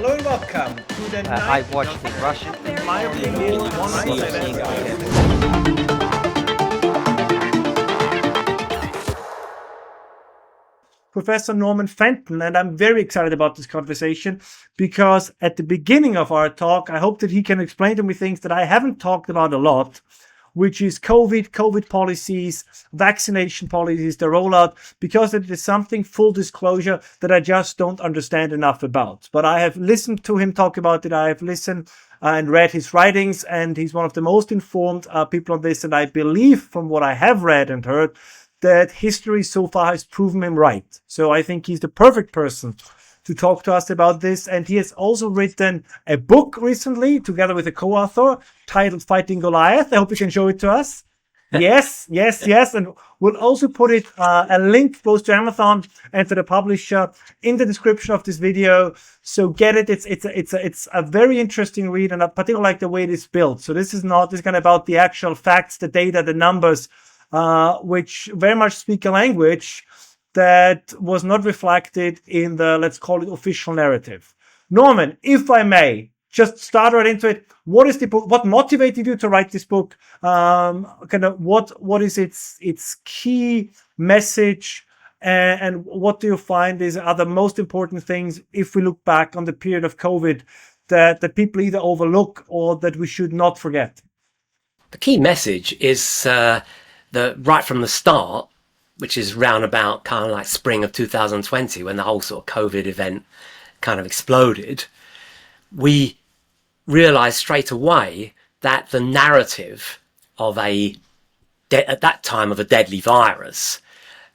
Hello and welcome to the I watched in Russian. my opinion, Professor Norman Fenton, and I'm very excited about this conversation because at the beginning of our talk, I hope that he can explain to me things that I haven't talked about a lot, which is COVID policies, vaccination policies, the rollout, because it is something, full disclosure, that I just don't understand enough about. But I have listened to him talk about it. I have listened and read his writings, and he's one of the most informed people on this. And I believe, from what I have read and heard, that history so far has proven him right. So I think he's the perfect person to talk to us about this. And he has also written a book recently, together with a co-author, titled Fighting Goliath. I hope you can show it to us. Yes. And we'll also put it a link both to Amazon and to the publisher in the description of this video. So get it. It's a very interesting read, and I particularly like the way it is built. So this is kind of about the actual facts, the data, the numbers, which very much speak a language that was not reflected in the, let's call it, official narrative. Norman, if I may, just start right into it. What is the book? What motivated you to write this book? What is its key message, and what do you find are the most important things if we look back on the period of COVID that people either overlook or that we should not forget? The key message is that right from the start, which is round about kind of like spring of 2020, when the whole sort of COVID event kind of exploded, we realized straight away that the narrative of at that time of a deadly virus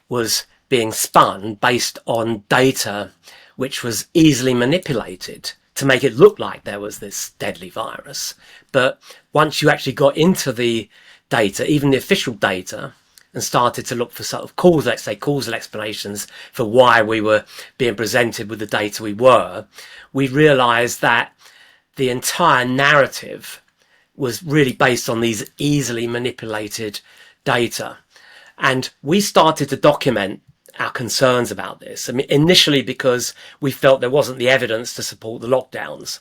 was being spun based on data which was easily manipulated to make it look like there was this deadly virus. But once you actually got into the data, even the official data, and started to look for sort of causal explanations for why we were being presented with the data we realized that the entire narrative was really based on these easily manipulated data. And we started to document our concerns about this. I mean, initially because we felt there wasn't the evidence to support the lockdowns.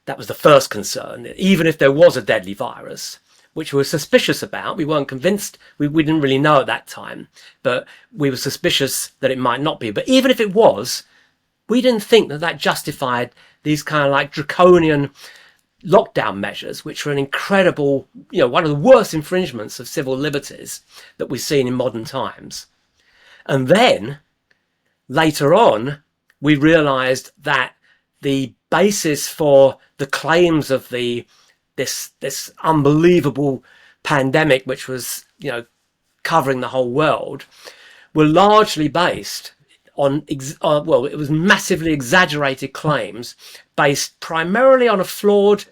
That was the first concern. Even if there was a deadly virus, which we were suspicious about, we weren't convinced, we didn't really know at that time, but we were suspicious that it might not be. But even if it was, we didn't think that justified these kind of like draconian lockdown measures, which were an incredible, one of the worst infringements of civil liberties that we've seen in modern times. And then later on, we realized that the basis for the claims of this unbelievable pandemic, which was, covering the whole world, were largely based on, it was massively exaggerated claims based primarily on the flawed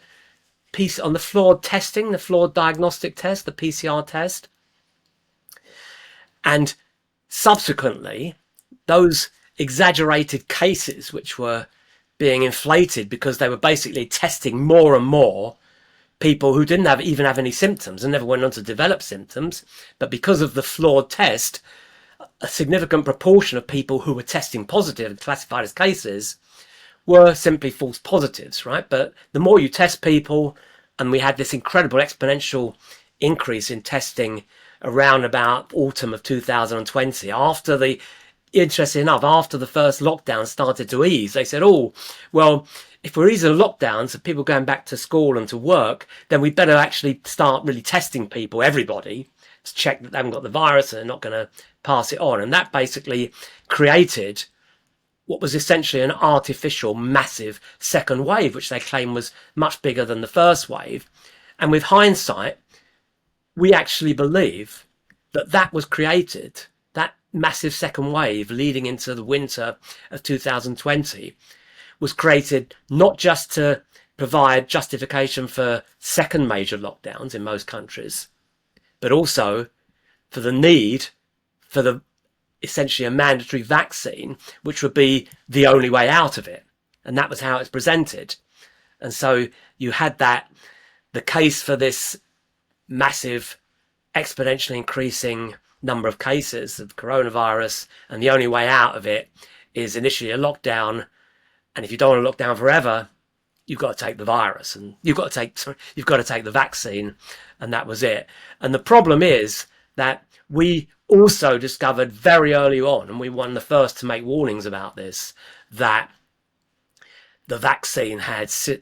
testing, the flawed diagnostic test, the PCR test. And subsequently, those exaggerated cases, which were being inflated because they were basically testing more and more people who didn't even have any symptoms and never went on to develop symptoms, but because of the flawed test, a significant proportion of people who were testing positive and classified as cases were simply false positives, right? But the more you test people, and we had this incredible exponential increase in testing around about autumn of 2020, interestingly enough, after the first lockdown started to ease, they said, if we're easing lockdowns and people going back to school and to work, then we better actually start really testing people, everybody, to check that they haven't got the virus and they're not going to pass it on. And that basically created what was essentially an artificial, massive second wave, which they claim was much bigger than the first wave. And with hindsight, we actually believe that was created, that massive second wave leading into the winter of 2020, was created not just to provide justification for second major lockdowns in most countries, but also for the need for essentially a mandatory vaccine, which would be the only way out of it. And that was how it's presented. And so you had the case for this massive, exponentially increasing number of cases of coronavirus, and the only way out of it is initially a lockdown, And if you don't want to lock down forever, you've got to take the virus, and you've got to take the vaccine, and that was it. And the problem is that we also discovered very early on, and we were one of the first to make warnings about this, that the vaccine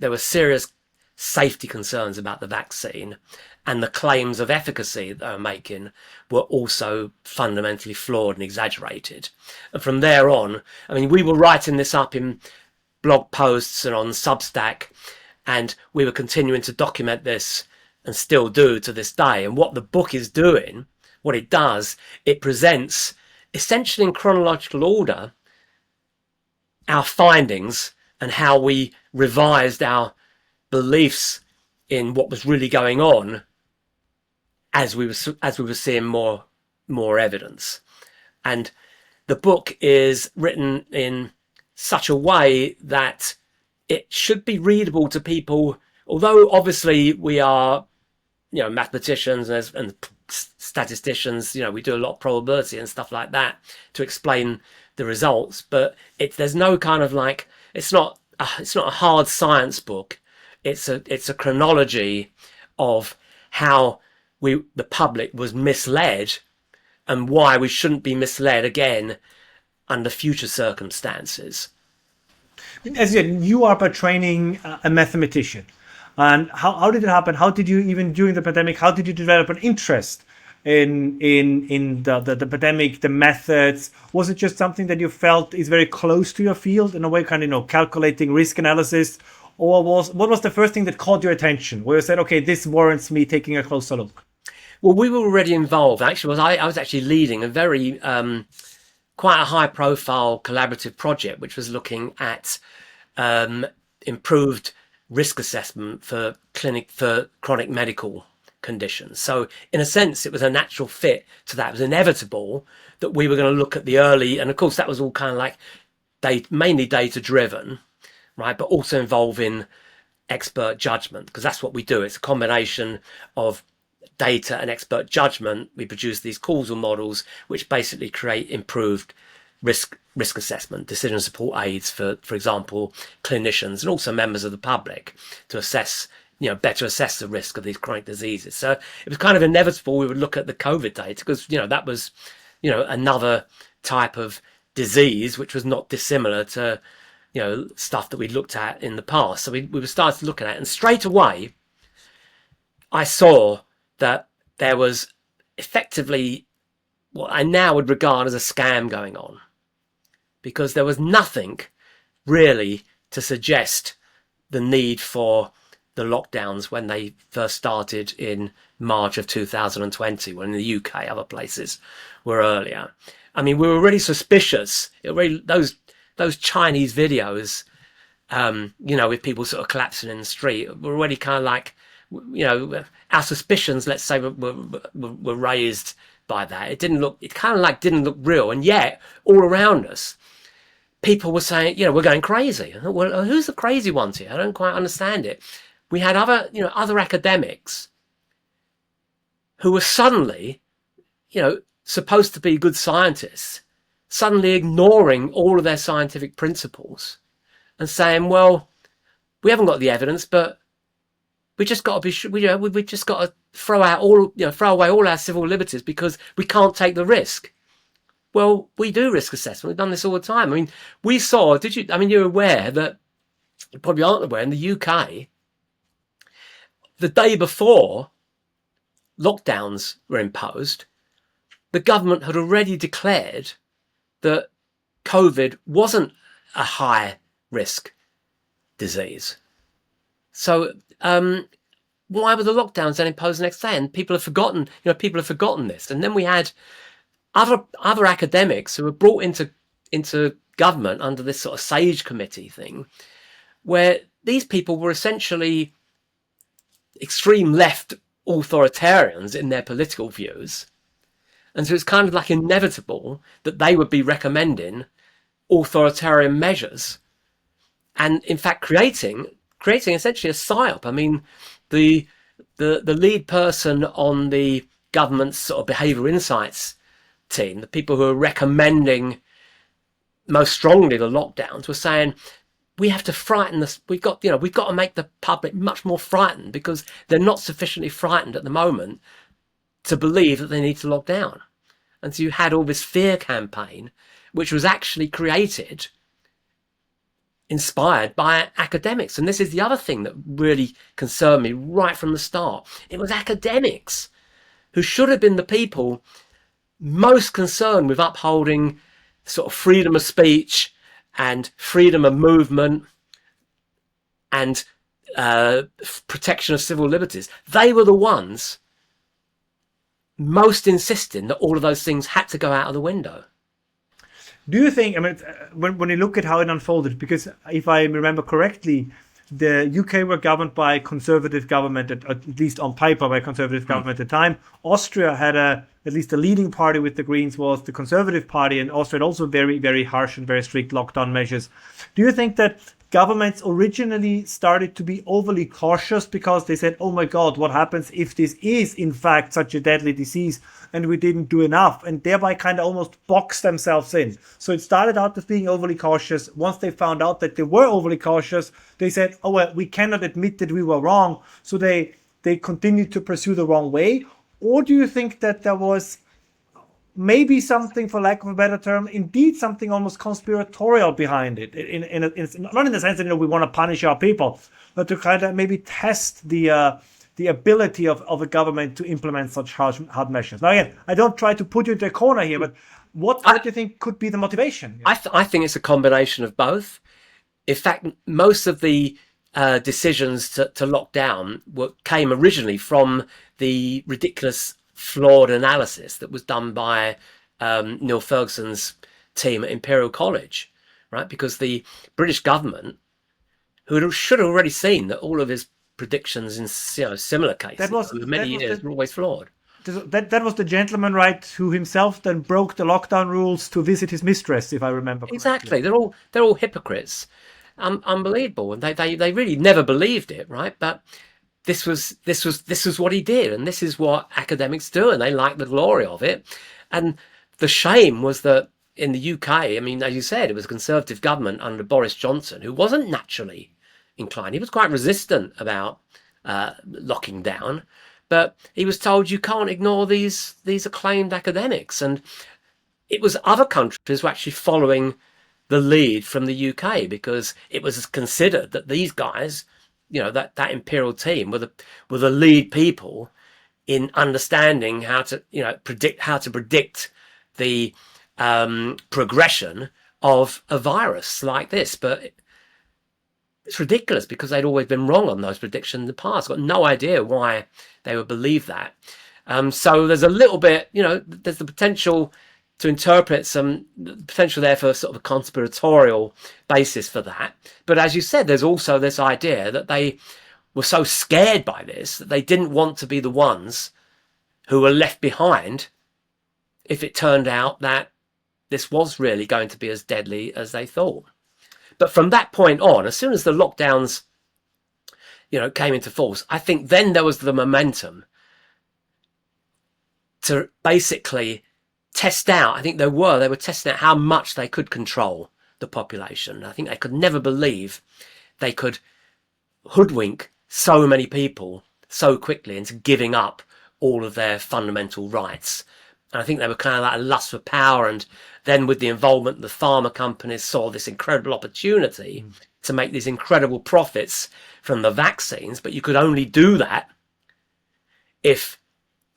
there were serious safety concerns about the vaccine, and the claims of efficacy that they were making were also fundamentally flawed and exaggerated. And from there on, I mean, we were writing this up in blog posts and on Substack, and we were continuing to document this, and still do to this day. And what the book is doing, what it does, it presents essentially in chronological order our findings and how we revised our beliefs in what was really going on as we were seeing more evidence. And the book is written in such a way that it should be readable to people, although obviously we are, mathematicians and statisticians, we do a lot of probability and stuff like that to explain the results, but there's no kind of like, it's not a hard science book. It's a chronology of how the public was misled and why we shouldn't be misled again under future circumstances. As you said, you are by training a mathematician. And how did it happen? How did you, even during the pandemic, how did you develop an interest in the pandemic, the methods? Was it just something that you felt is very close to your field, in a way, kind of, calculating risk analysis? Or what was the first thing that caught your attention, where you said, okay, this warrants me taking a closer look? Well, we were already involved. Actually, I was actually leading a very quite a high-profile collaborative project, which was looking at improved risk assessment for chronic medical conditions. So, in a sense, it was a natural fit to that. It was inevitable that we were going to look at the early, and of course, that was all kind of like mainly data-driven, right? But also involving expert judgment, because that's what we do. It's a combination of data and expert judgment. We produce these causal models, which basically create improved risk assessment, decision support aids for example, clinicians and also members of the public to assess, better assess the risk of these chronic diseases. So it was kind of inevitable we would look at the COVID data because, that was, another type of disease, which was not dissimilar to, stuff that we'd looked at in the past. So we were starting to look at it, and straight away I saw that there was effectively what I now would regard as a scam going on, because there was nothing really to suggest the need for the lockdowns when they first started in March of 2020, when in the UK, other places were earlier. I mean, we were really suspicious. Those Chinese videos, with people sort of collapsing in the street, were already kind of like, our suspicions, let's say, were raised by that. It didn't look real. And yet, all around us, people were saying, we're going crazy. Well, who's the crazy ones here? I don't quite understand it. We had other academics who were suddenly, supposed to be good scientists, suddenly ignoring all of their scientific principles and saying, well, we haven't got the evidence, but we just got to we just got to throw away all our civil liberties because we can't take the risk. Well, we do risk assessment. We've done this all the time. I mean, we saw, you're aware that, you probably aren't aware, in the UK, the day before lockdowns were imposed, the government had already declared that COVID wasn't a high risk disease. So why were the lockdowns then imposed the next day? And people have forgotten, this. And then we had other academics who were brought into government under this sort of SAGE committee thing, where these people were essentially extreme left authoritarians in their political views. And so it's kind of like inevitable that they would be recommending authoritarian measures and in fact creating essentially a psyop. I mean, the lead person on the government's sort of behavioural insights team, the people who are recommending most strongly the lockdowns, were saying we have to frighten this. We've got to make the public much more frightened, because they're not sufficiently frightened at the moment to believe that they need to lock down. And so you had all this fear campaign, which was actually created, inspired by academics. And this is the other thing that really concerned me right from the start. It was academics who should have been the people most concerned with upholding sort of freedom of speech and freedom of movement and protection of civil liberties. They were the ones most insisting that all of those things had to go out of the window. Do you think, I mean, when you look at how it unfolded, because if I remember correctly, the UK were governed by a conservative government, at least on paper, by a conservative government at the time. Austria had at least the leading party with the Greens was the Conservative Party, and Austria had also very, very harsh and very strict lockdown measures. Do you think that governments originally started to be overly cautious because they said, oh my God, what happens if this is in fact such a deadly disease and we didn't do enough, and thereby kind of almost boxed themselves in? So it started out as being overly cautious. Once they found out that they were overly cautious, they said, oh, well, we cannot admit that we were wrong. So they continued to pursue the wrong way. Or do you think that there was maybe something, for lack of a better term, indeed something almost conspiratorial behind it, not in the sense that we want to punish our people, but to kind of maybe test the ability of a government to implement such hard measures? Now, again, I don't try to put you into a corner here, but what do you think could be the motivation? I think it's a combination of both. In fact, most of the decisions to lock down came originally from the ridiculous flawed analysis that was done by Neil Ferguson's team at Imperial College, right? Because the British government, who should have already seen that all of his predictions in similar cases over many years were always flawed. That was the gentleman, right, who himself then broke the lockdown rules to visit his mistress, if I remember correctly. Exactly. They're all hypocrites. Unbelievable. And they really never believed it, right? But this was what he did, and this is what academics do, and they like the glory of it. And the shame was that in the UK, I mean, as you said, it was a Conservative government under Boris Johnson, who wasn't naturally inclined. He was quite resistant about locking down, but he was told you can't ignore these acclaimed academics. And it was other countries were actually following the lead from the UK, because it was considered that these guys, that imperial team were the lead people in understanding how to predict the progression of a virus like this. But it's ridiculous, because they'd always been wrong on those predictions in the past. Got no idea why they would believe that. So there's a little bit, there's the potential to interpret some potential there for sort of a conspiratorial basis for that. But as you said, there's also this idea that they were so scared by this that they didn't want to be the ones who were left behind if it turned out that this was really going to be as deadly as they thought. But from that point on, as soon as the lockdowns, came into force, I think then there was the momentum to basically test out. I think they were testing out how much they could control the population. I think they could never believe they could hoodwink so many people so quickly into giving up all of their fundamental rights. And I think they were kind of like a lust for power. And then with the involvement of the pharma companies, saw this incredible opportunity to make these incredible profits from the vaccines. But you could only do that if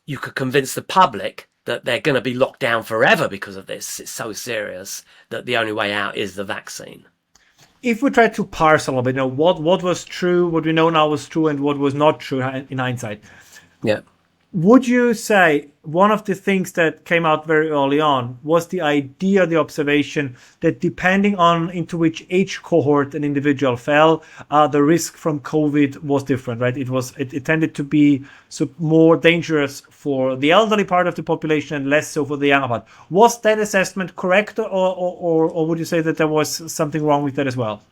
you could convince the public that they're going to be locked down forever because of this. It's so serious that the only way out is the vaccine. If we try to parse a little bit, what was true, what we know now was true, and what was not true in hindsight. Yeah. Would you say one of the things that came out very early on was the idea, the observation that depending on into which age cohort an individual fell, the risk from COVID was different, right? It tended to be more dangerous for the elderly part of the population and less so for the younger part. Was that assessment correct, or would you say that there was something wrong with that as well?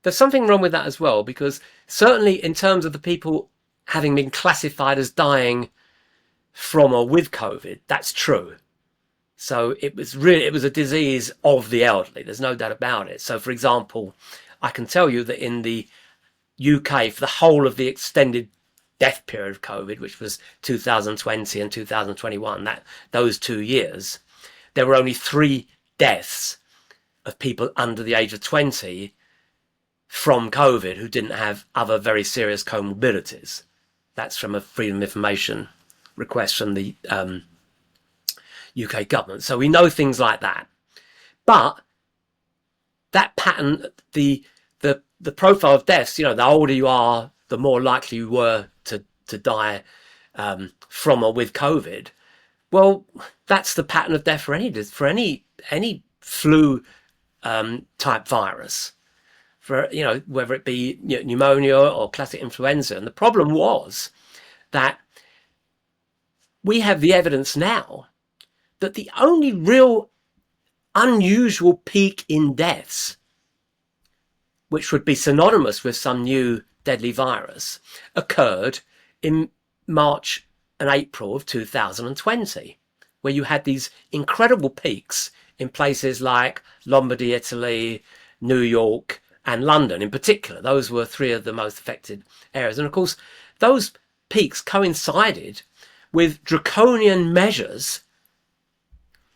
There's something wrong with that as well, because certainly in terms of the people having been classified as dying from or with COVID, that's true. So it was a disease of the elderly. There's no doubt about it. So, for example, I can tell you that in the UK, for the whole of the extended death period of COVID, which was 2020 and 2021, those 2 years, there were only 3 deaths of people under the age of 20 from COVID who didn't have other very serious comorbidities. That's from a Freedom of Information request from the UK government. So we know things like that. But that pattern, the profile of deaths, the older you are, the more likely you were to die from or with COVID. Well, that's the pattern of death for any flu type virus, for whether it be pneumonia or classic influenza. And the problem was that we have the evidence now that the only real unusual peak in deaths, which would be synonymous with some new deadly virus, occurred in March and April of 2020, where you had these incredible peaks in places like Lombardy, Italy, New York, and London in particular. Those were 3 of the most affected areas. And of course, those peaks coincided with draconian measures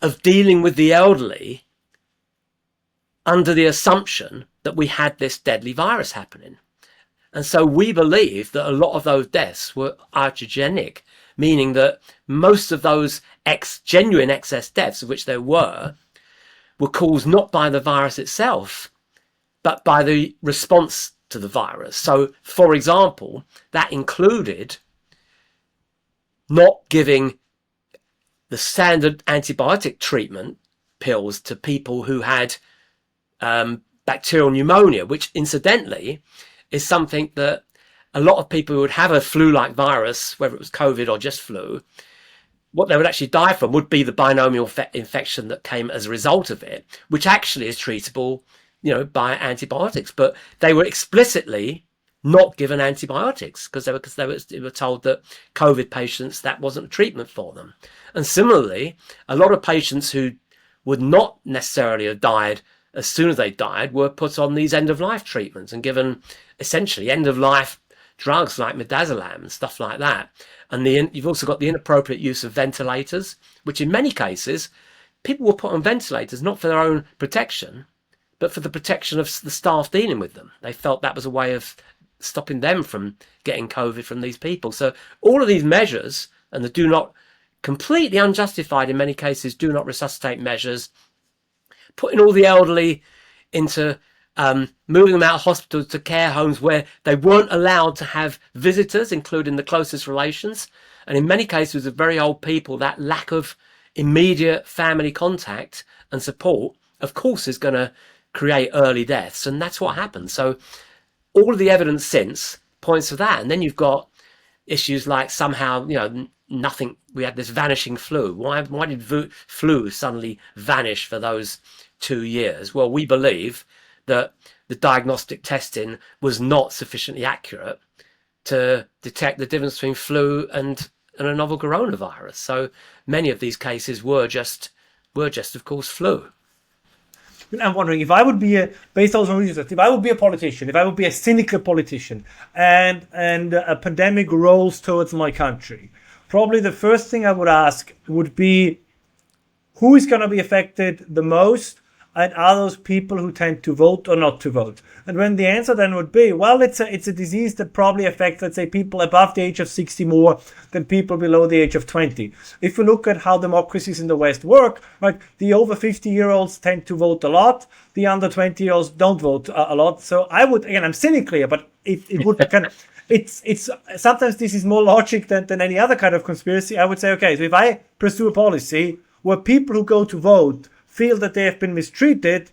of dealing with the elderly under the assumption that we had this deadly virus happening. And so we believe that a lot of those deaths were iatrogenic, meaning that most of those genuine excess deaths, of which there were caused not by the virus itself, but by the response to the virus. So, for example, that included not giving the standard antibiotic treatment pills to people who had bacterial pneumonia, which incidentally is something that a lot of people who would have a flu-like virus, whether it was COVID or just flu, what they would actually die from would be the binomial infection that came as a result of it, which actually is treatable, by antibiotics. But they were explicitly not given antibiotics because they were told that COVID patients, that wasn't a treatment for them. And similarly, a lot of patients who would not necessarily have died as soon as they died were put on these end-of-life treatments and given essentially end-of-life drugs like midazolam and stuff like that. And you've also got the inappropriate use of ventilators, which in many cases, people were put on ventilators not for their own protection, but for the protection of the staff dealing with them. They felt that was a way of stopping them from getting COVID from these people. So all of these measures, and the completely unjustified in many cases, do not resuscitate measures, putting all the elderly into moving them out of hospitals to care homes where they weren't allowed to have visitors, including the closest relations. And in many cases with very old people, that lack of immediate family contact and support, of course, is going to create early deaths. And that's what happened. So all of the evidence since points to that. And then you've got issues like somehow, nothing, we had this vanishing flu. Why did flu suddenly vanish for those 2 years? Well, we believe that the diagnostic testing was not sufficiently accurate to detect the difference between flu and a novel coronavirus. So many of these cases were just of course flu. I'm wondering if I would be based on research, if I would be a politician, if I would be a cynical politician, and a pandemic rolls towards my country, probably the first thing I would ask would be, who is going to be affected the most, and are those people who tend to vote or not to vote? And when the answer then would be, well, it's a disease that probably affects, let's say, people above the age of 60 more than people below the age of 20. If we look at how democracies in the West work, right, the over 50-year-olds tend to vote a lot, the under 20-year-olds don't vote a lot. So I would, again, I'm cynical here, but it would kind of, it's sometimes this is more logic than any other kind of conspiracy. I would say, okay, so if I pursue a policy where people who go to vote feel that they have been mistreated,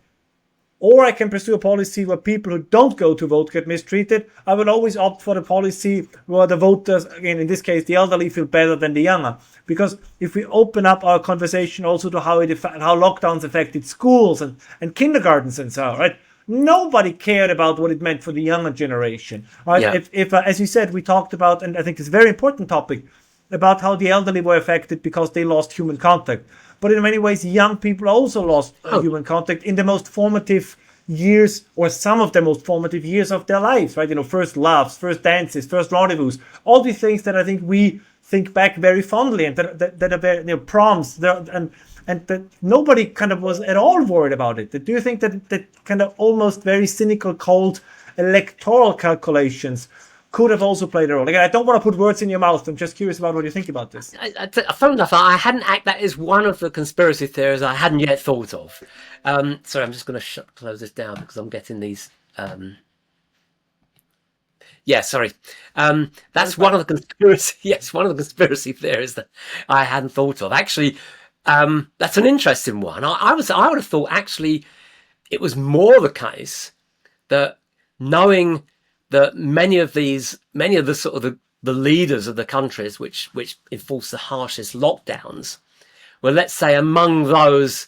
or I can pursue a policy where people who don't go to vote get mistreated, I will always opt for the policy where the voters, again, in this case, the elderly, feel better than the younger. Because if we open up our conversation also to how lockdowns affected schools and kindergartens and so on, right? Nobody cared about what it meant for the younger generation, right? Yeah. If as you said, we talked about, and I think it's a very important topic, about how the elderly were affected because they lost human contact. But in many ways, young people also lost human contact in the most formative years, or some of the most formative years of their lives, right? First loves, first dances, first rendezvous, all these things that I think we think back very fondly, and that are very, proms, and that nobody kind of was at all worried about it. Do you think that kind of almost very cynical, cold electoral calculations could have also played a role? Again, I don't want to put words in your mouth. I'm just curious about what you think about this. Fun enough, that is one of the conspiracy theories I hadn't yet thought of. Sorry, I'm just going to close this down because I'm getting these. Yeah, sorry. That's one of the conspiracy. Yes, one of the conspiracy theories that I hadn't thought of. Actually, that's an interesting one. I would have thought actually it was more the case that, knowing that many of the sort of the leaders of the countries which enforce the harshest lockdowns were, let's say, among those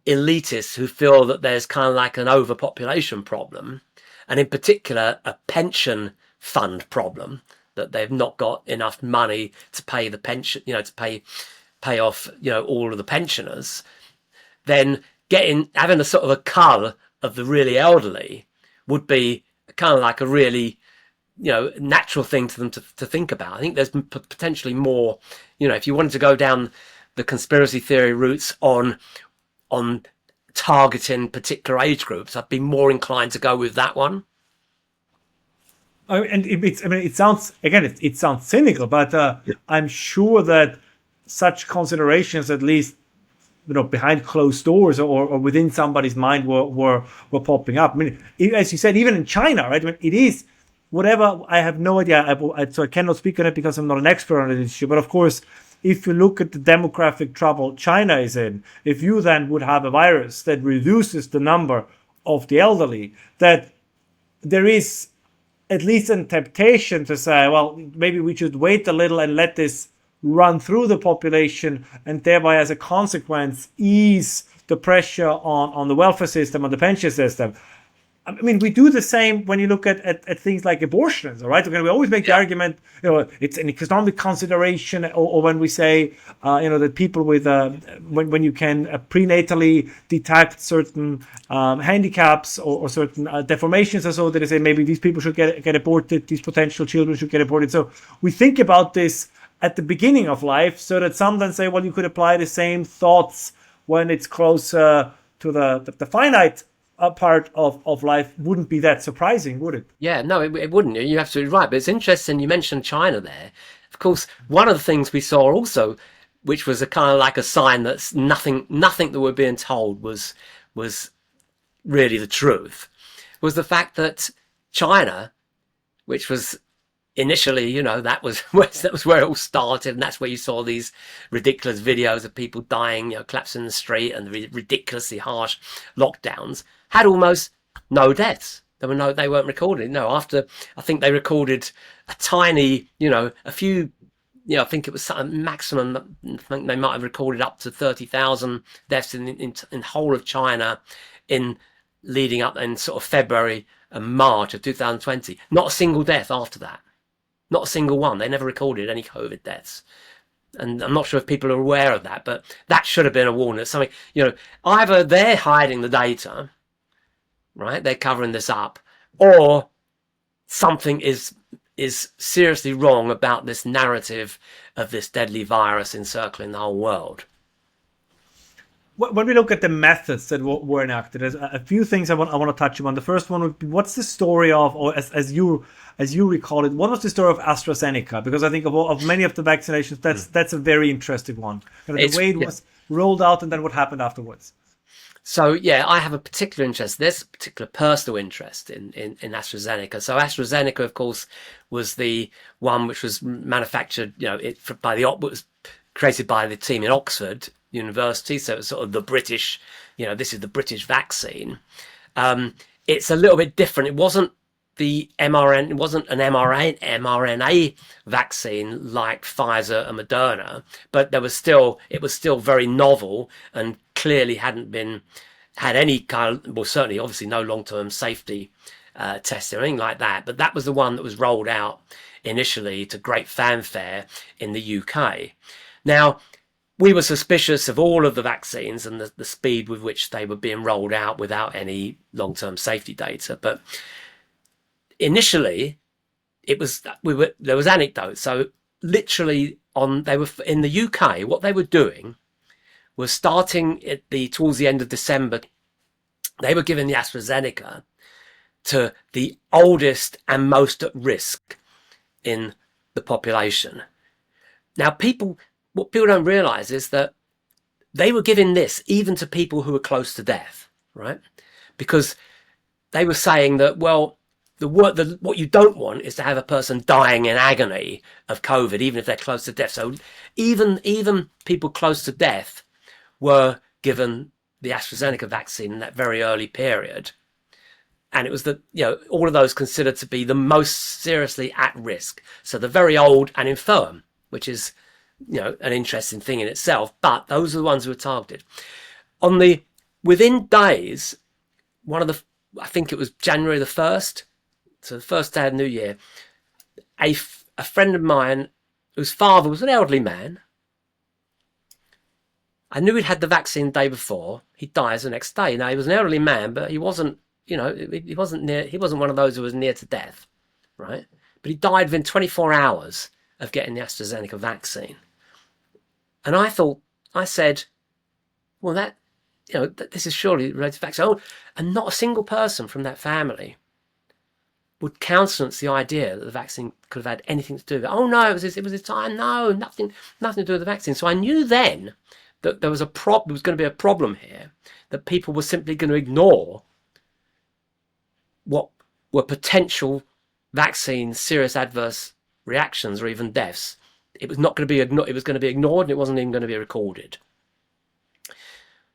elitists who feel that there's kind of like an overpopulation problem, and in particular a pension fund problem, that they've not got enough money to pay the pension, to pay off, all of the pensioners. Then having a sort of a cull of the really elderly would be kind of like a really, natural thing to them to think about. I think there's potentially more, if you wanted to go down the conspiracy theory routes on targeting particular age groups, I'd be more inclined to go with that one. And it sounds, again, it sounds cynical, but I'm sure that such considerations, at least behind closed doors or within somebody's mind, were popping up. I mean, as you said, even in China, right? I mean, it is whatever. I have no idea, so I cannot speak on it because I'm not an expert on this issue. But of course, if you look at the demographic trouble China is in, if you then would have a virus that reduces the number of the elderly, that there is at least a temptation to say, well, maybe we should wait a little and let this run through the population, and thereby, as a consequence, ease the pressure on the welfare system, on the pension system. I mean, we do the same when you look at things like abortions, all right? We always make the argument, it's an economic consideration, or when we say, that people with, when you can prenatally detect certain handicaps or certain deformations, or so, that they say maybe these people should get aborted, these potential children should get aborted. So we think about this at the beginning of life, so that some then say, well, you could apply the same thoughts when it's closer to the finite part of life. Wouldn't be that surprising, would it? Yeah, no, it wouldn't. You're absolutely right. But it's interesting you mentioned China there. Of course, one of the things we saw also, which was a kind of like a sign that nothing that we're being told was really the truth, was the fact that China, which was initially, that was where it all started, and that's where you saw these ridiculous videos of people dying, collapsing in the street, and the ridiculously harsh lockdowns, had almost no deaths. They weren't recorded. No, after, I think they recorded a tiny, a few, I think it was maximum. I think they might have recorded up to 30,000 deaths in the whole of China in leading up in sort of February and March of 2020. Not a single death after that. Not a single one. They never recorded any COVID deaths. And I'm not sure if people are aware of that, but that should have been a warning. It's something, either they're hiding the data, right? They're covering this up, or something is seriously wrong about this narrative of this deadly virus encircling the whole world. When we look at the methods that were enacted, there's a few things I want to touch on. The first one would be, what's the story of, or as you recall it, what was the story of AstraZeneca? Because I think of many of the vaccinations, that's a very interesting one. The way it was rolled out, and then what happened afterwards. So yeah, I have a particular interest. There's a particular personal interest in AstraZeneca. So AstraZeneca, of course, was the one which was manufactured, was created by the team in Oxford University. So it's sort of the British, this is the British vaccine. It's a little bit different. It wasn't the mRNA. It wasn't an mRNA vaccine like Pfizer and Moderna, but it was still very novel and clearly hadn't had any kind of, well, certainly obviously no long-term safety testing or anything like that. But that was the one that was rolled out initially to great fanfare in the UK. Now, we were suspicious of all of the vaccines and the speed with which they were being rolled out without any long-term safety data. But initially, there was anecdotes. So literally they were in the UK. What they were doing was starting towards the end of December. They were giving the AstraZeneca to the oldest and most at risk in the population. Now, what people don't realise is that they were giving this even to people who were close to death, right? Because they were saying that, well, what you don't want is to have a person dying in agony of COVID, even if they're close to death. So even people close to death were given the AstraZeneca vaccine in that very early period. And it was all of those considered to be the most seriously at risk. So the very old and infirm, which is, an interesting thing in itself, but those are the ones who were targeted. Within days, I think it was January the 1st, so the first day of New Year, a friend of mine whose father was an elderly man, I knew he'd had the vaccine the day before. He dies the next day. Now, he was an elderly man, but he wasn't, he wasn't one of those who was near to death, right? But he died within 24 hours of getting the AstraZeneca vaccine. And I said, well, this is surely related to vaccine. Oh, and not a single person from that family would countenance the idea that the vaccine could have had anything to do with it. Oh no, it was his time. No, nothing to do with the vaccine. So I knew then that there was going to be a problem here, that people were simply going to ignore what were potential vaccine serious adverse reactions or even deaths. It was not going to be ignored. It was going to be ignored, and it wasn't even going to be recorded.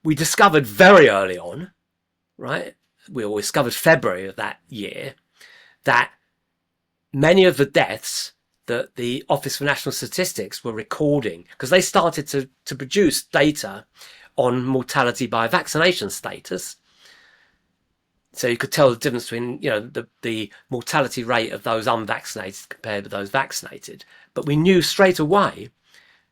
We discovered very early on, right? We discovered February of that year, that many of the deaths that the Office for National Statistics were recording, because they started to produce data on mortality by vaccination status. So you could tell the difference between, the mortality rate of those unvaccinated compared with those vaccinated. But we knew straight away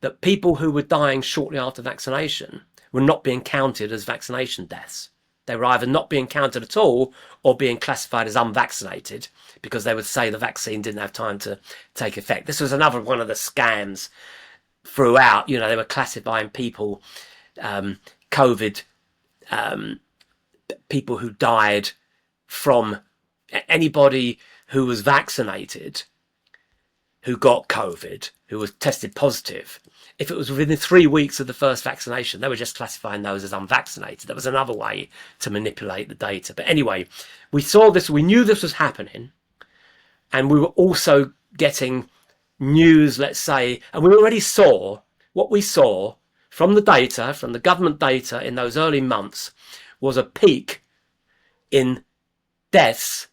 that people who were dying shortly after vaccination were not being counted as vaccination deaths. They were either not being counted at all or being classified as unvaccinated, because they would say the vaccine didn't have time to take effect. This was another one of the scams throughout. They were classifying people, COVID, people who died from anybody who was vaccinated, who got COVID, who was tested positive. If it was within 3 weeks of the first vaccination, they were just classifying those as unvaccinated. That was another way to manipulate the data. But anyway, we saw this, we knew this was happening, and we were also getting news, let's say, and we already saw what we saw from the data, from the government data in those early months, was a peak in deaths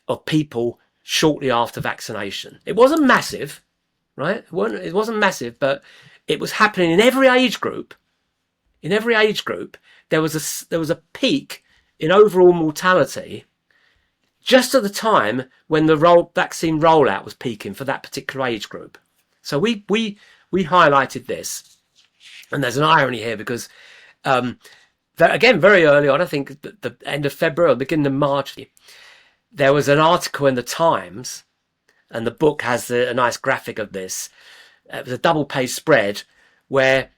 of people shortly after vaccination. It wasn't massive, right? It wasn't massive, but it was happening in every age group. In every age group, there was a peak in overall mortality just at the time when the vaccine rollout was peaking for that particular age group. So we highlighted this, and there's an irony here because again, very early on, I think the end of February or beginning of March, there was an article in the Times, and the book has a nice graphic of this. It was a double-page spread where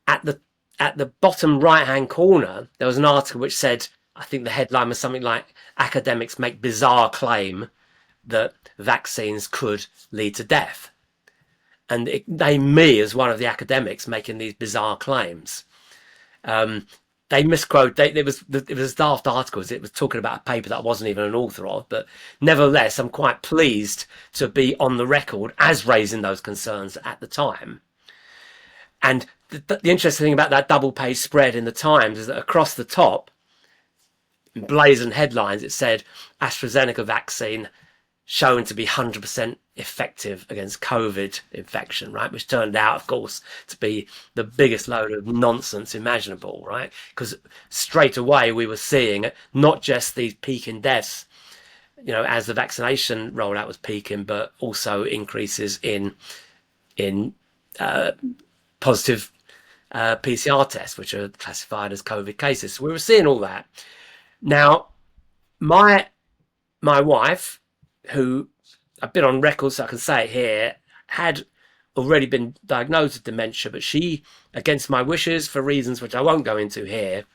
at the bottom right-hand corner, there was an article which said, I think the headline was something like, "Academics make bizarre claim that vaccines could lead to death." And it named me as one of the academics making these bizarre claims. They misquote. It was a daft article. It was talking about a paper that I wasn't even an author of, but nevertheless, I'm quite pleased to be on the record as raising those concerns at the time. And the interesting thing about that double-page spread in the Times is that across the top, in blazing headlines, it said AstraZeneca vaccine shown to be 100% effective against COVID infection, right? Which turned out, of course, to be the biggest load of nonsense imaginable, right? Because straight away we were seeing not just these peaking deaths, as the vaccination rollout was peaking, but also increases in positive PCR tests, which are classified as COVID cases. So we were seeing all that. Now, my wife, who I've been on record, so I can say it here, had already been diagnosed with dementia, but she, against my wishes, for reasons which I won't go into here,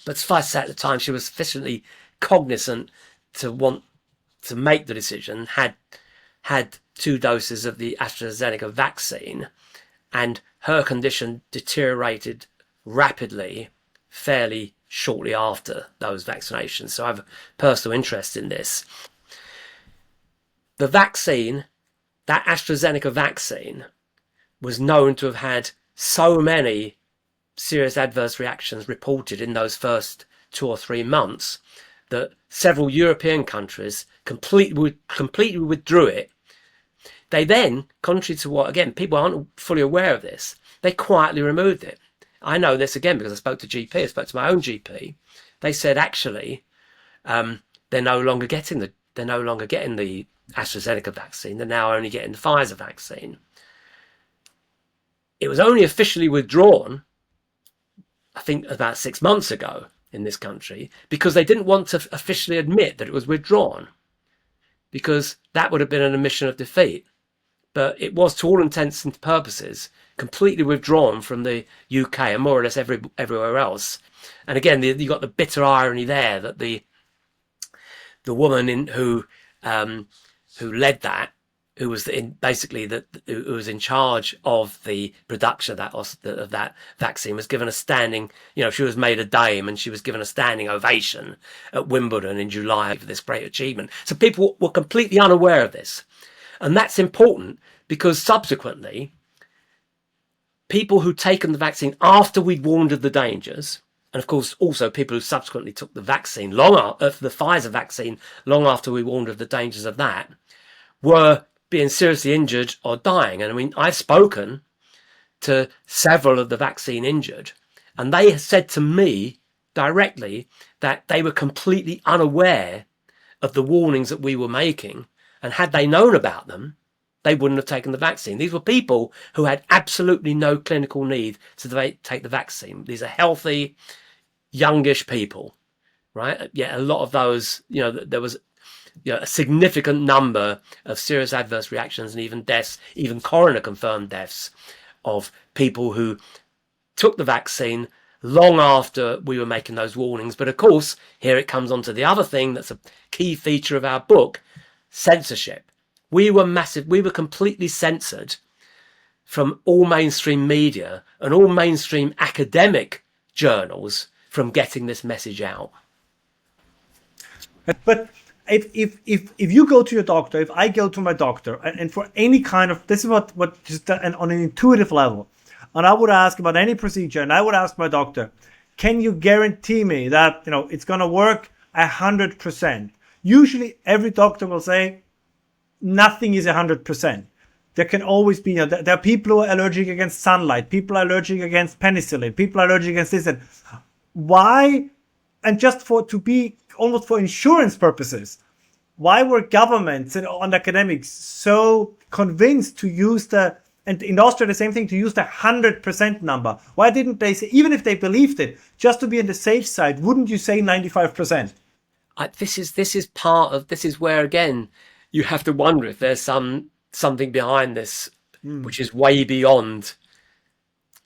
but suffice at the time, she was sufficiently cognizant to want to make the decision, had 2 doses of the AstraZeneca vaccine, and her condition deteriorated rapidly, fairly shortly after those vaccinations. So I have a personal interest in this. The vaccine, that AstraZeneca vaccine, was known to have had so many serious adverse reactions reported in those first 2 or 3 months that several European countries completely withdrew it. They then, contrary to what, again, people aren't fully aware of this, they quietly removed it. I know this again because I spoke to my own GP. They said actually they're no longer getting the AstraZeneca vaccine. They're now only getting the Pfizer vaccine. It was only officially withdrawn, I think, about 6 months ago in this country, because they didn't want to officially admit that it was withdrawn, because that would have been an admission of defeat. But it was, to all intents and purposes, completely withdrawn from the UK and more or less everywhere else. And again, you got the bitter irony there that the woman who led that, who was who was in charge of the production of that vaccine, was given a standing, she was made a dame and she was given a standing ovation at Wimbledon in July for this great achievement. So people were completely unaware of this. And that's important because subsequently, people who'd taken the vaccine after we'd warned of the dangers, and of course also people who subsequently took the vaccine the Pfizer vaccine long after we warned of the dangers of that, were being seriously injured or dying. And I mean, I've spoken to several of the vaccine injured, and they said to me directly that they were completely unaware of the warnings that we were making, and had they known about them, they wouldn't have taken the vaccine. These were people who had absolutely no clinical need to take the vaccine. These are healthy, youngish people, right? Yet a lot of those, there was a significant number of serious adverse reactions and even deaths, even coroner-confirmed deaths of people who took the vaccine long after we were making those warnings. But of course, here it comes on to the other thing that's a key feature of our book: censorship. We were completely censored from all mainstream media and all mainstream academic journals from getting this message out. But if you go to your doctor, if I go to my doctor, and for any kind of, this is what just on an intuitive level, and I would ask about any procedure, and I would ask my doctor, can you guarantee me that it's going to work 100%? Usually every doctor will say nothing is 100%. There can always be, there are people who are allergic against sunlight, people are allergic against penicillin, people are allergic against this. And why? And just almost for insurance purposes, why were governments and academics so convinced to use and in Austria the same thing, to use the 100% number? Why didn't they say, even if they believed it, just to be on the safe side, wouldn't you say 95%? This is where, again, you have to wonder if there's something behind this, which is way beyond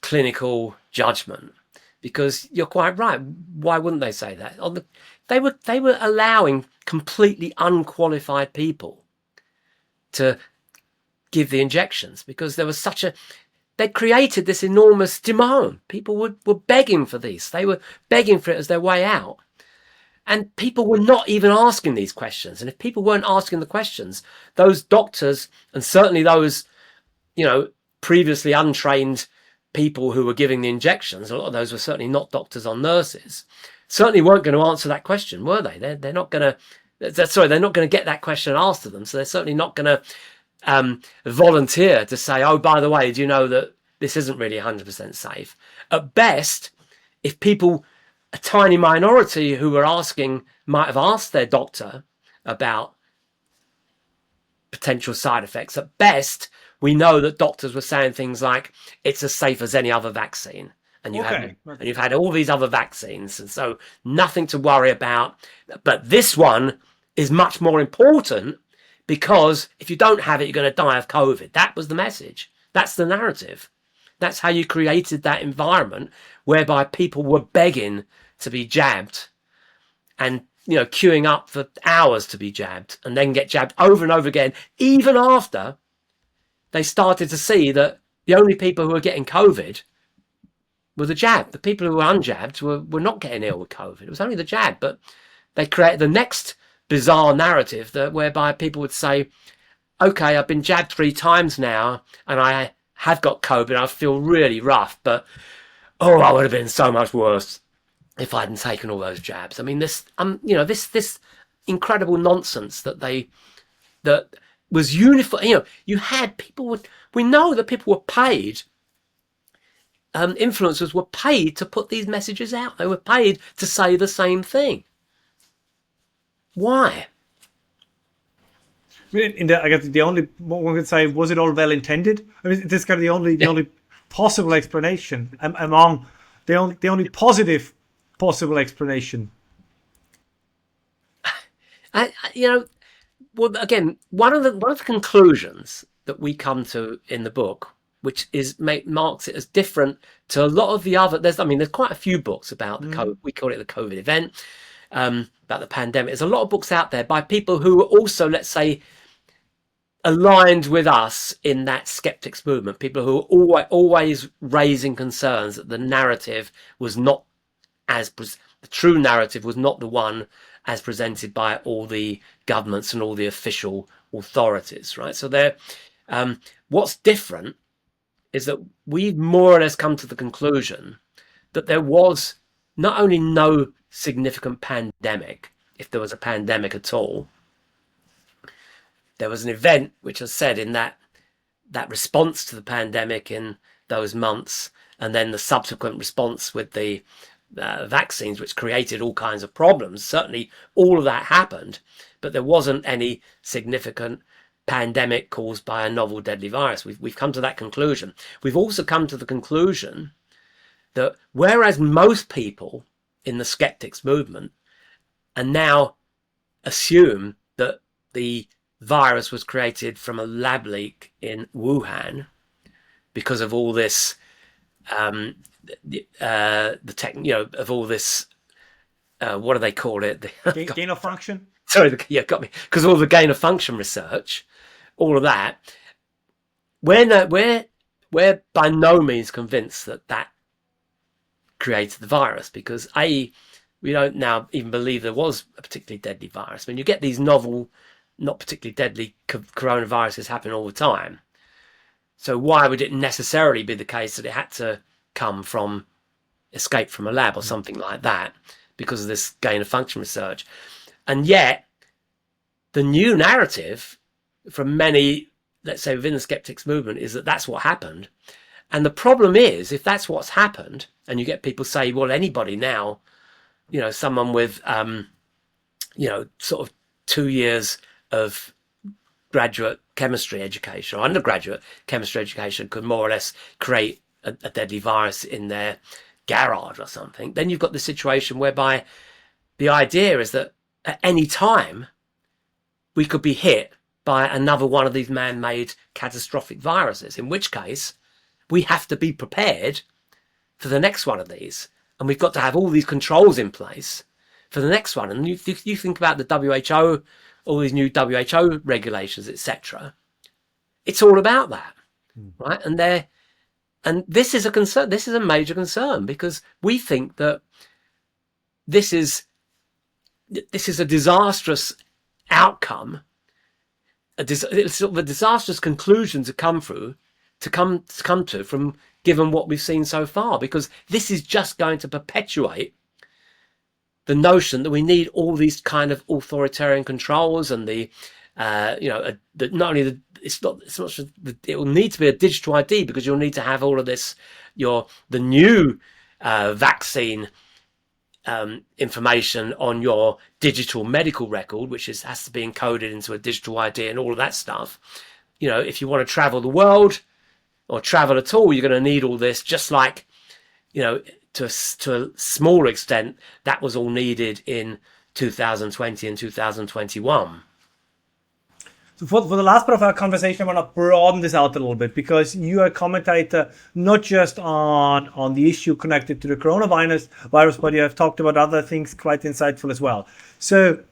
clinical judgment. Because you're quite right. Why wouldn't they say that? They were allowing completely unqualified people to give the injections because there was they created this enormous demand. People were begging for these. They were begging for it as their way out. And people were not even asking these questions. And if people weren't asking the questions, those doctors, and certainly those, previously untrained people who were giving the injections, a lot of those were certainly not doctors or nurses, certainly weren't going to answer that question, were they? They're not going to get that question asked of them. So they're certainly not going to volunteer to say, oh, by the way, do you know that this isn't really 100% safe? At best, if people, a tiny minority who were asking, might have asked their doctor about potential side effects, at best, we know that doctors were saying things like it's as safe as any other vaccine. And you've had all these other vaccines, and so nothing to worry about. But this one is much more important because if you don't have it, you're going to die of COVID. That was the message. That's the narrative. That's how you created that environment whereby people were begging to be jabbed and, queuing up for hours to be jabbed and then get jabbed over and over again, even after they started to see that the only people who were getting COVID were the jab. The people who were unjabbed were not getting ill with COVID. It was only the jab. But they created the next bizarre narrative whereby people would say, okay, I've been jabbed 3 times now and I have got COVID. I feel really rough, but I would have been so much worse if I hadn't taken all those jabs. I mean, this incredible nonsense that was uniform. You had people we know that people were paid. Influencers were paid to put these messages out. They were paid to say the same thing. Why? I guess the only one could say, was it all well intended? I mean, this is kind of the only possible explanation among the only positive possible explanation. Well, again, one of the conclusions that we come to in the book, which marks it as different to a lot of the other. There's quite a few books about the COVID. We call it the COVID event, about the pandemic. There's a lot of books out there by people who are also, let's say, aligned with us in that skeptics movement. People who are always raising concerns that the narrative was not the true narrative was not the one as presented by all the governments and all the official authorities, right? So what's different is that we've more or less come to the conclusion that there was not only no significant pandemic, if there was a pandemic at all, there was an event which has said in that response to the pandemic in those months, and then the subsequent response with the vaccines, which created all kinds of problems. Certainly all of that happened, but there wasn't any significant pandemic caused by a novel deadly virus. We've come to that conclusion. We've also come to the conclusion that whereas most people in the skeptics movement and now assume that the virus was created from a lab leak in Wuhan because of all this of all this what do they call it, gain of function. Sorry, got me, because all the gain of function research, all of that, we're by no means convinced that created the virus, because we don't now even believe there was a particularly deadly virus. I mean, you get these novel, not particularly deadly coronaviruses happen all the time. So why would it necessarily be the case that it had to come from escape from a lab or something like that because of this gain of function research? And yet the new narrative from many, let's say within the skeptics movement, is that that's what happened. And the problem is, if that's what's happened, and you get people say, well, anybody now, someone with sort of 2 years of graduate chemistry education or undergraduate chemistry education could more or less create a deadly virus in their garage or something, then you've got the situation whereby the idea is that at any time we could be hit by another one of these man-made catastrophic viruses, in which case we have to be prepared for the next one of these, and we've got to have all these controls in place for the next one. And you think about the WHO, all these new WHO regulations, etc. It's all about that, right? And this is a concern. This is a major concern, because we think that this is a disastrous outcome, it's sort of a disastrous conclusion to come to from given what we've seen so far, because this is just going to perpetuate the notion that we need all these kind of authoritarian controls, and not only it will need to be a digital ID, because you'll need to have all of this, the new vaccine information on your digital medical record, which has to be encoded into a digital ID and all of that stuff. if you want to travel the world or travel at all, you're going to need all this, just like, to a smaller extent, that was all needed in 2020 and 2021. So for the last part of our conversation, I want to broaden this out a little bit, because you are a commentator not just on the issue connected to the coronavirus, but you have talked about other things quite insightful as well. So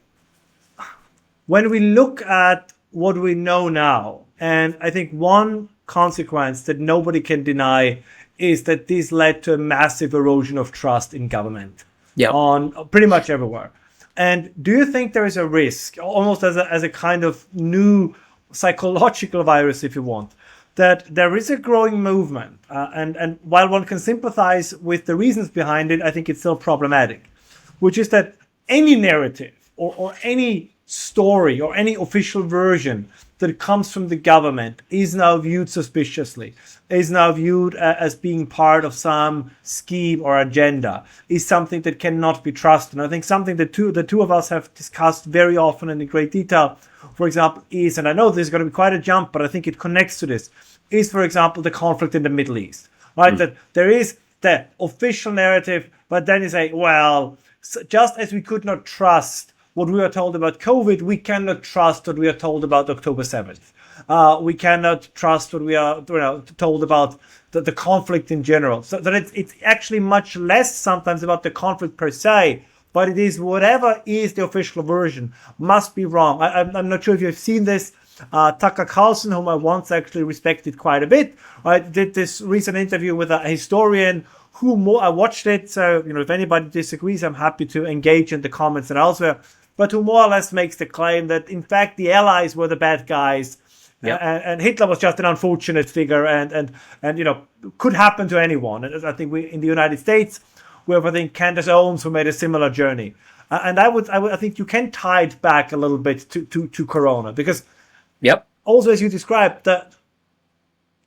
when we look at what we know now, and I think one consequence that nobody can deny is that this led to a massive erosion of trust in government on pretty much everywhere. And do you think there is a risk, almost as a kind of new psychological virus, if you want, that there is a growing movement? And while one can sympathize with the reasons behind it, I think it's still problematic, which is that any narrative or any story or any official version that comes from the government is now viewed suspiciously, is now viewed as being part of some scheme or agenda, is something that cannot be trusted. And I think something that the two of us have discussed very often and in great detail, for example, is, and I know this is going to be quite a jump, but I think it connects to this, is, for example, the conflict in the Middle East, right? That there is the official narrative, but then you say, well, just as we could not trust what we are told about COVID, we cannot trust what we are told about October 7th. We cannot trust what we are told about the conflict in general. So that it's actually much less sometimes about the conflict per se, but it is whatever is the official version must be wrong. I'm not sure if you've seen this. Tucker Carlson, whom I once actually respected quite a bit, did this recent interview with a historian I watched it. So, if anybody disagrees, I'm happy to engage in the comments and elsewhere. But who more or less makes the claim that, in fact, the Allies were the bad guys, and Hitler was just an unfortunate figure, and could happen to anyone. And I think we in the United States, we have, I think, Candace Owens, who made a similar journey. And I think you can tie it back a little bit to Corona, because also, as you described, that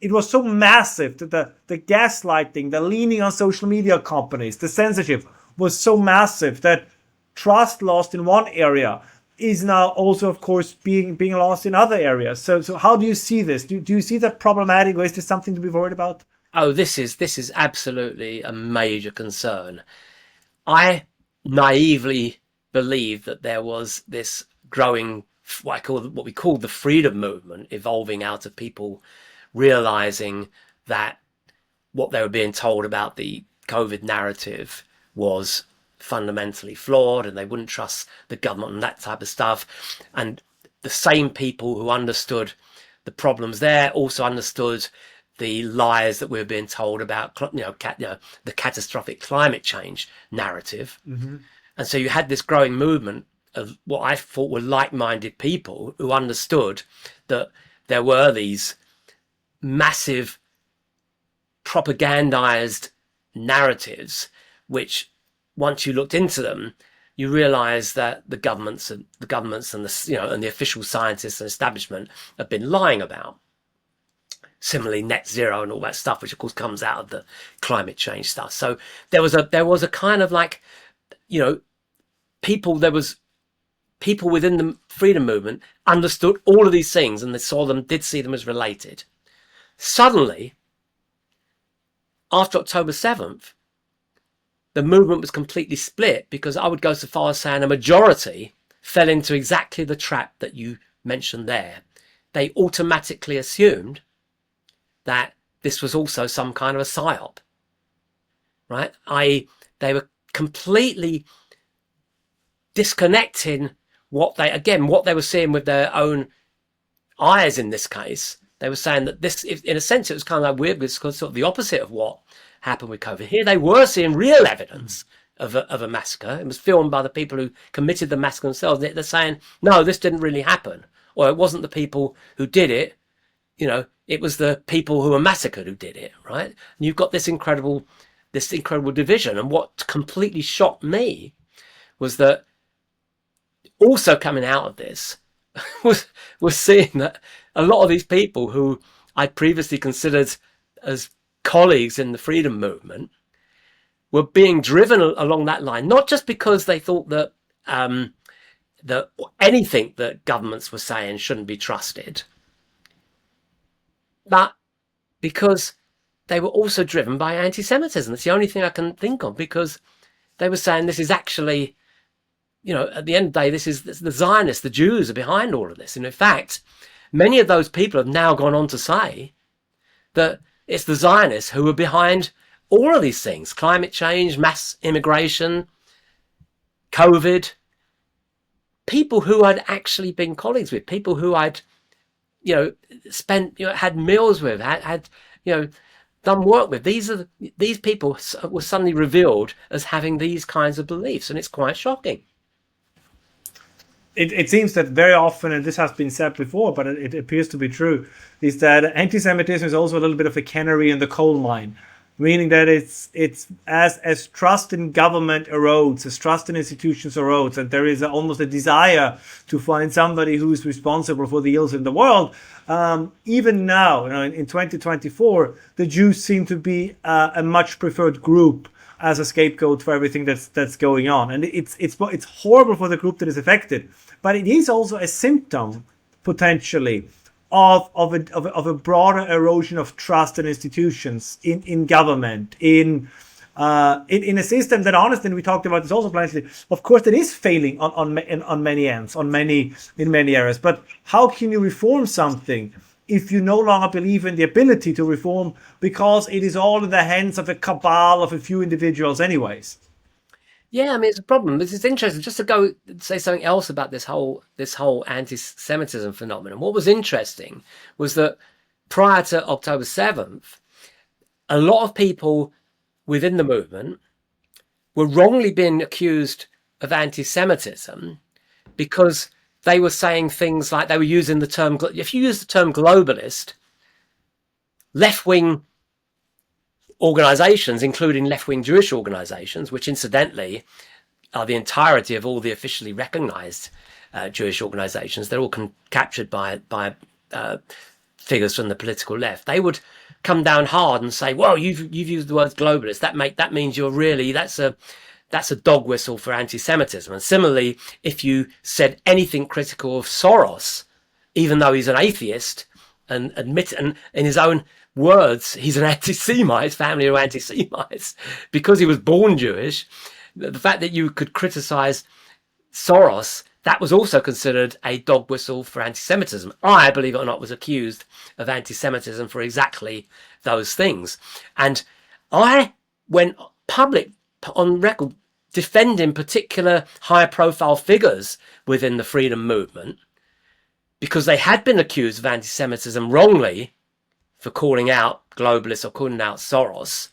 it was so massive that the gaslighting, the leaning on social media companies, the censorship was so massive that trust lost in one area is now also, of course, being lost in other areas. So how do you see this? Do you see that problematic, or is this something to be worried about? Oh, this is absolutely a major concern. I naively believed that there was this growing, what we call the freedom movement, evolving out of people realizing that what they were being told about the COVID narrative was fundamentally flawed, and they wouldn't trust the government and that type of stuff. And the same people who understood the problems there also understood the lies that we were being told about, the catastrophic climate change narrative. And so you had this growing movement of what I thought were like-minded people who understood that there were these massive propagandized narratives, which once you looked into them, you realize that the governments and the official scientists and establishment have been lying about. Similarly, net zero and all that stuff, which of course comes out of the climate change stuff. So there was a kind of people within the freedom movement understood all of these things, and they did see them as related. Suddenly, after October 7th, the movement was completely split, because I would go so far as saying a majority fell into exactly the trap that you mentioned there. They automatically assumed that this was also some kind of a psyop, right? They were completely disconnecting what they were seeing with their own eyes in this case. They were saying that this, in a sense, it was kind of like weird, because sort of the opposite of what happened with COVID. Here they were seeing real evidence of a massacre. It was filmed by the people who committed the massacre themselves. They're saying, no, this didn't really happen. Or it wasn't the people who did it. It was the people who were massacred who did it, right? And you've got this incredible division. And what completely shocked me was that also coming out of this was seeing that a lot of these people who I previously considered as colleagues in the freedom movement were being driven along that line, not just because they thought that that anything that governments were saying shouldn't be trusted, but because they were also driven by anti-Semitism. That's the only thing I can think of, because they were saying this is actually, at the end of the day, this is the Zionists, the Jews are behind all of this. And in fact, many of those people have now gone on to say that it's the Zionists who are behind all of these things: climate change, mass immigration, COVID. People who I'd actually been colleagues with, people who I'd, spent, had meals with, had done work with. These people were suddenly revealed as having these kinds of beliefs, and it's quite shocking. It seems that very often, and this has been said before, but it appears to be true, is that anti-Semitism is also a little bit of a canary in the coal mine, meaning that it's as trust in government erodes, as trust in institutions erodes, and there is almost a desire to find somebody who is responsible for the ills in the world. Even now, in 2024, the Jews seem to be a much preferred group as a scapegoat for everything that's going on, and it's horrible for the group that is affected, but it is also a symptom potentially of a broader erosion of trust in institutions, in government, in a system that, honestly, and we talked about this also plenty, of course, that is failing on many ends, in many areas. But how can you reform something if you no longer believe in the ability to reform, because it is all in the hands of a cabal of a few individuals anyways? Yeah, I mean, it's a problem. This is interesting. Just to go say something else about this whole anti-Semitism phenomenon. What was interesting was that prior to October 7th, a lot of people within the movement were wrongly being accused of anti-Semitism because they were saying things like, they were using the term, if you use the term globalist, left-wing organizations, including left-wing Jewish organizations, which incidentally are the entirety of all the officially recognized Jewish organizations, they're all captured by figures from the political left. They would come down hard and say, well, you've used the word globalist. That means you're really, that's a dog whistle for anti-Semitism. And similarly, if you said anything critical of Soros, even though he's an atheist, and in his own words, he's an anti-Semite, family of anti-Semites, because he was born Jewish, the fact that you could criticize Soros, that was also considered a dog whistle for anti-Semitism. I, believe it or not, was accused of anti-Semitism for exactly those things. And I went public on record defending particular high-profile figures within the freedom movement because they had been accused of anti-Semitism wrongly for calling out globalists or calling out Soros,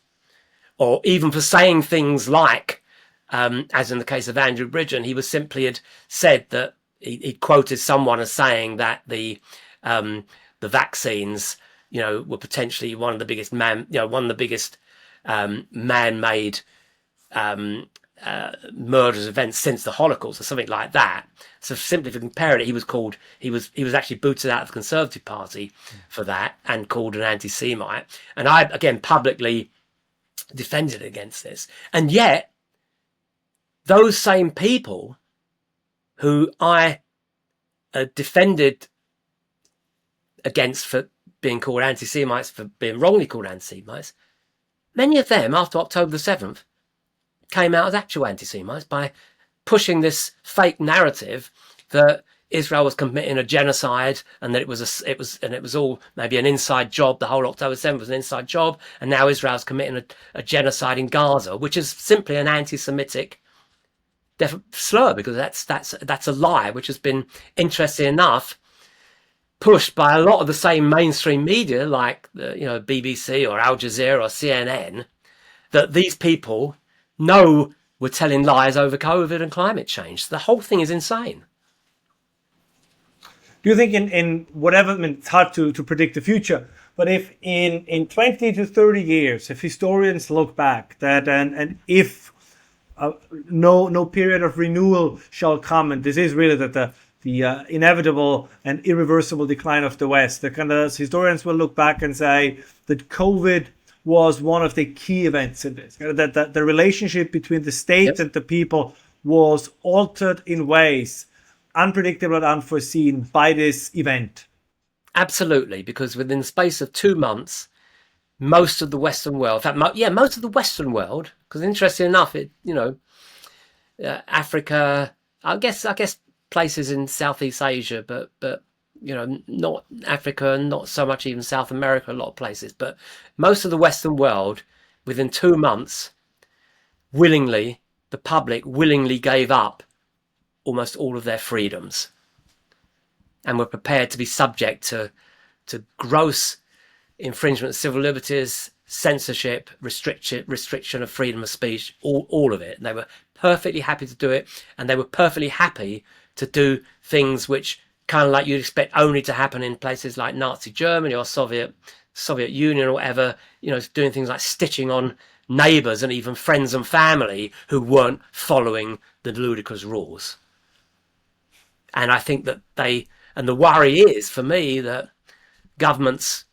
or even for saying things like, as in the case of Andrew Bridgen, he was simply had said that he quoted someone as saying that the vaccines, were potentially one of the biggest man-made murderous events since the Holocaust, or something like that. So simply for comparing it, he was actually booted out of the Conservative Party for that and called an anti-Semite. And I, again, publicly defended against this. And yet, those same people who I defended against for being called anti-Semites, for being wrongly called anti-Semites, many of them, after October the 7th, came out as actual anti-Semites by pushing this fake narrative that Israel was committing a genocide and that it was all maybe an inside job. The whole October 7th was an inside job, and now Israel's committing a genocide in Gaza, which is simply an anti-Semitic slur, because that's a lie which has been, interesting enough, pushed by a lot of the same mainstream media like the BBC or Al Jazeera or CNN, that these people know we're telling lies over COVID and climate change. The whole thing is insane. Do you think in whatever, I mean, it's hard to predict the future, but if in 20 to 30 years, if historians look back, that and if no period of renewal shall come, and this is really the inevitable and irreversible decline of the West, the kind of historians will look back and say that COVID was one of the key events in this. That the relationship between the state and the people was altered in ways unpredictable and unforeseen by this event. Absolutely, because within the space of 2 months, most of the Western world, in fact, most of the Western world, because interesting enough, Africa, I guess places in Southeast Asia, but not Africa, and not so much even South America, a lot of places, but most of the Western world, within 2 months, the public willingly gave up almost all of their freedoms and were prepared to be subject to gross infringement of civil liberties, censorship, restriction of freedom of speech, all of it. And they were perfectly happy to do it, and they were perfectly happy to do things which kind of like you'd expect only to happen in places like Nazi Germany or Soviet Union or whatever, doing things like stitching on neighbours and even friends and family who weren't following the ludicrous rules. And I think that and the worry is for me that governments,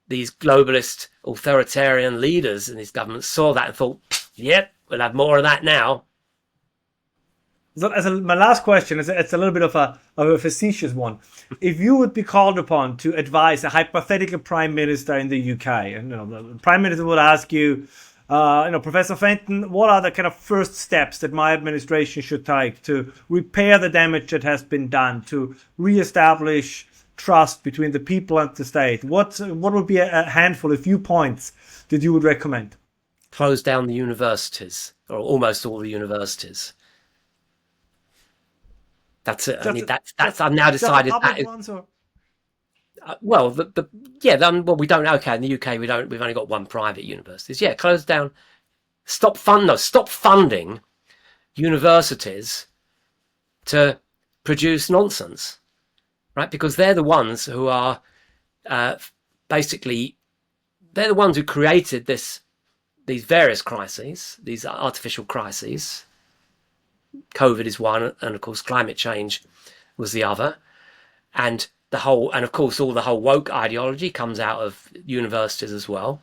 these globalist authoritarian leaders in these governments saw that and thought, yep, we'll have more of that now. So my last question is, it's a little bit of a facetious one. If you would be called upon to advise a hypothetical prime minister in the UK, and the prime minister would ask you, Professor Fenton, what are the kind of first steps that my administration should take to repair the damage that has been done, to reestablish trust between the people and the state? What would be a handful, a few points that you would recommend? Close down the universities, or almost all the universities. That's it. I've now decided that. Well, we don't. Okay, in the UK, we've only got one private universities. Yeah, close down. Stop funding universities to produce nonsense, right? Because they're the ones who are basically they're the ones who created these various crises, these artificial crises. COVID is one, and of course climate change was the other, and of course all the whole woke ideology comes out of universities as well.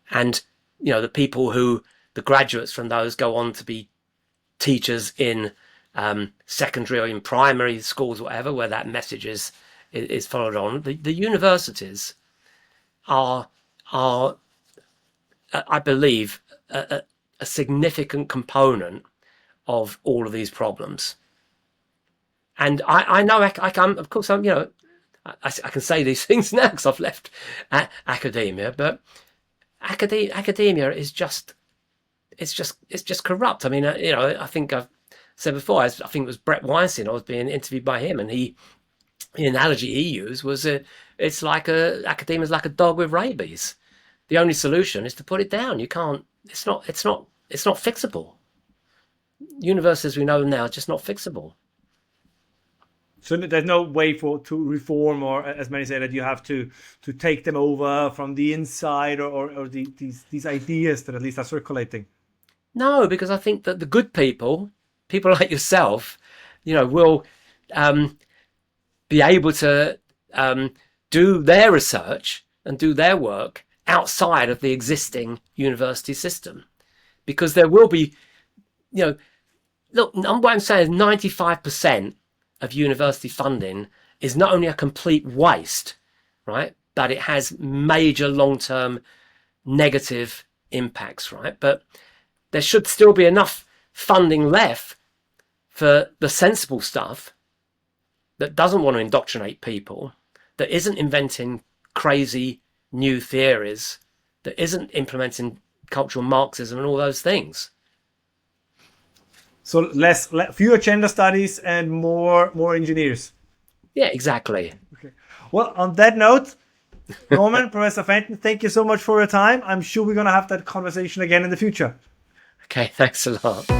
And the graduates from those go on to be teachers in secondary or in primary schools, whatever, where that message is followed on. The universities are I believe a significant component of all of these problems. And I know I can, of course, I can say these things now because I've left academia, but academia is just corrupt. I mean, I think I've said before, I think it was Brett Weinstein, I was being interviewed by him, and the analogy he used was it's like academia is like a dog with rabies. The only solution is to put it down. You can't, it's not fixable. Universities we know now are just not fixable. So there's no way to reform, or as many say, that you have to take them over from the inside, or these ideas that at least are circulating. No, because I think that the good people like yourself, will be able to do their research and do their work outside of the existing university system, because there will be, look, what I'm saying is 95% of university funding is not only a complete waste, right, but it has major long-term negative impacts, right? But there should still be enough funding left for the sensible stuff that doesn't want to indoctrinate people, that isn't inventing crazy new theories, that isn't implementing cultural Marxism and all those things. So fewer gender studies and more engineers. Yeah, exactly. Okay. Well, on that note, Norman, Professor Fenton, thank you so much for your time. I'm sure we're going to have that conversation again in the future. Okay, thanks a lot.